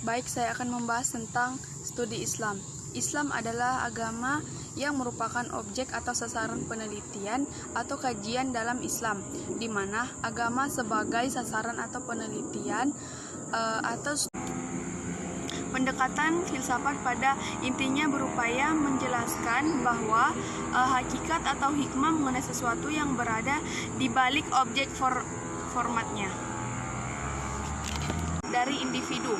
Baik, saya akan membahas tentang studi Islam. Islam adalah agama yang merupakan objek atau sasaran penelitian atau kajian dalam Islam, di mana agama sebagai sasaran atau penelitian atau pendekatan filsafat pada intinya berupaya menjelaskan bahwa hakikat atau hikmah mengenai sesuatu yang berada di balik objek formatnya dari individu.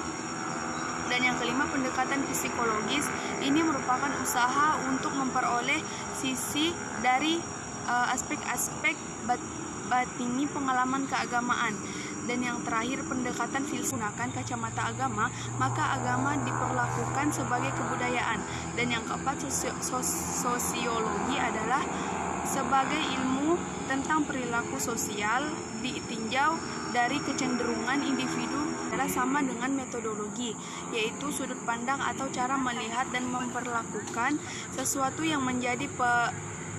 Dan yang kelima, pendekatan psikologis ini merupakan usaha untuk memperoleh sisi dari aspek-aspek batini pengalaman keagamaan. Dan yang terakhir, pendekatan filsafat menggunakan kacamata agama, maka agama diperlakukan sebagai kebudayaan. Dan yang keempat, sosiologi adalah sebagai ilmu tentang perilaku sosial ditinjau dari kecenderungan individu adalah sama dengan metodologi, yaitu sudut pandang atau cara melihat dan memperlakukan sesuatu yang menjadi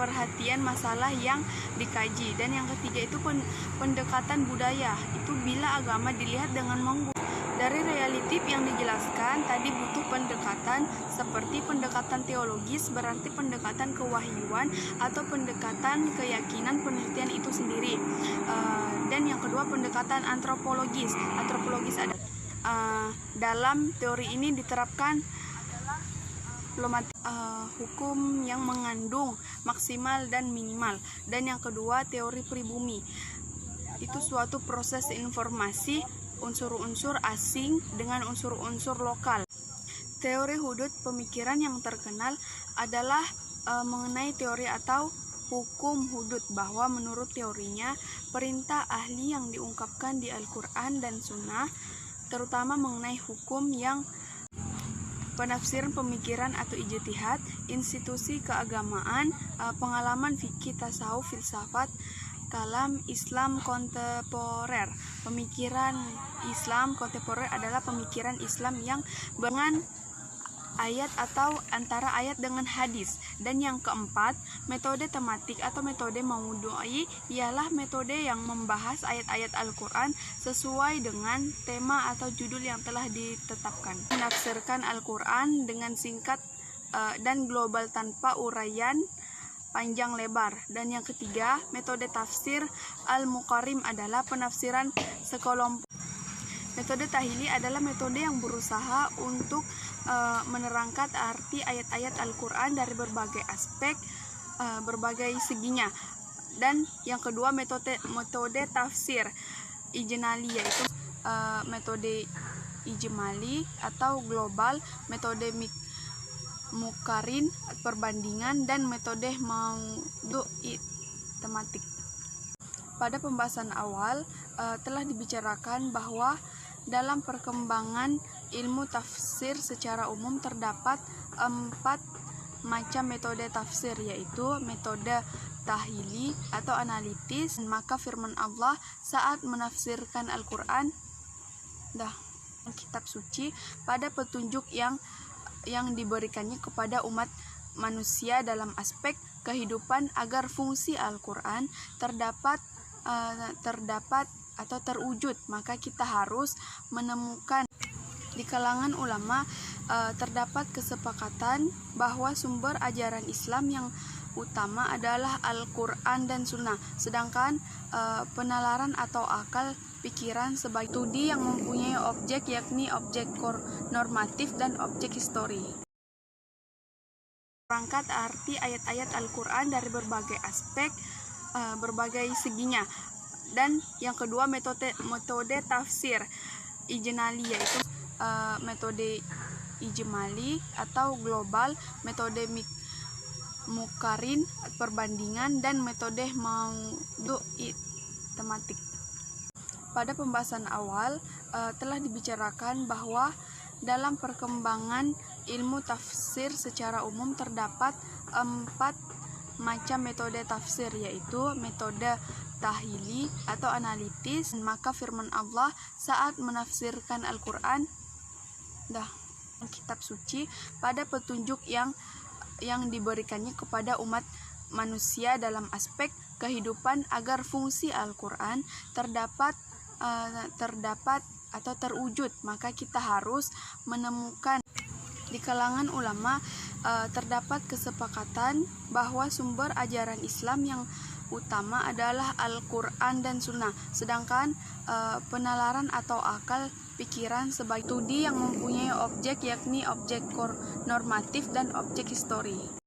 perhatian masalah yang dikaji. Dan yang ketiga itu pendekatan budaya, itu bila agama dilihat dengan menggunakan dari realitatif yang dijelaskan tadi butuh pendekatan seperti pendekatan teologis, berarti pendekatan kewahyuan atau pendekatan keyakinan penelitian itu sendiri. Dan yang kedua, pendekatan antropologis. Antropologis ada dalam teori ini diterapkan hukum yang mengandung maksimal dan minimal. Dan yang kedua, teori pribumi, itu suatu proses informasi unsur-unsur asing dengan unsur-unsur lokal. Teori hudud pemikiran yang terkenal adalah mengenai teori atau hukum hudud, bahwa menurut teorinya perintah ahli yang diungkapkan di Al-Quran dan Sunnah, terutama mengenai hukum yang penafsiran pemikiran atau ijtihad, institusi keagamaan, pengalaman fikih, tasawuf, filsafat, kalam Islam kontemporer. Pemikiran Islam kontemporer adalah pemikiran Islam yang dengan ayat atau antara ayat dengan hadis. Dan yang keempat, metode tematik atau metode maudhu'i ialah metode yang membahas ayat-ayat Al-Quran sesuai dengan tema atau judul yang telah ditetapkan. Menafsirkan Al-Quran dengan singkat dan global tanpa uraian panjang lebar. Dan yang ketiga, metode tafsir al-muqarrim adalah penafsiran sekelompok. Metode tahlili adalah metode yang berusaha untuk menerangkan arti ayat-ayat Al-Quran dari berbagai aspek, berbagai seginya. Dan yang kedua, metode tafsir ijmali, yaitu metode ijmali atau global, metode mukarin perbandingan, dan metode maudhu'i tematik. Pada pembahasan awal telah dibicarakan bahwa dalam perkembangan ilmu tafsir secara umum terdapat 4 macam metode tafsir, yaitu metode tahlili atau analitis. Maka firman Allah saat menafsirkan Al-Quran kitab suci pada petunjuk yang diberikannya kepada umat manusia dalam aspek kehidupan agar fungsi Al-Quran terdapat atau terwujud, maka kita harus menemukan di kalangan ulama terdapat kesepakatan bahwa sumber ajaran Islam yang utama adalah Al-Quran dan Sunnah, sedangkan penalaran atau akal pikiran sebagai studi yang mempunyai objek, yakni objek normatif dan objek histori. Perangkat arti ayat-ayat Al-Quran dari berbagai aspek, berbagai seginya. Dan yang kedua, metode tafsir ijmali, yaitu metode ijmali atau global, metode mukarin perbandingan, dan metode maudhu'i tematik. Pada pembahasan awal telah dibicarakan bahwa dalam perkembangan ilmu tafsir secara umum terdapat 4 macam metode tafsir, yaitu metode tahlili atau analitis. Maka firman Allah saat menafsirkan Al-Quran kitab suci pada petunjuk yang diberikannya kepada umat manusia dalam aspek kehidupan agar fungsi Al-Quran terdapat atau terwujud, maka kita harus menemukan. Di kalangan ulama terdapat kesepakatan bahwa sumber ajaran Islam yang utama adalah Al-Quran dan Sunnah, sedangkan penalaran atau akal pikiran sebagai studi yang mempunyai objek, yakni objek normatif dan objek histori.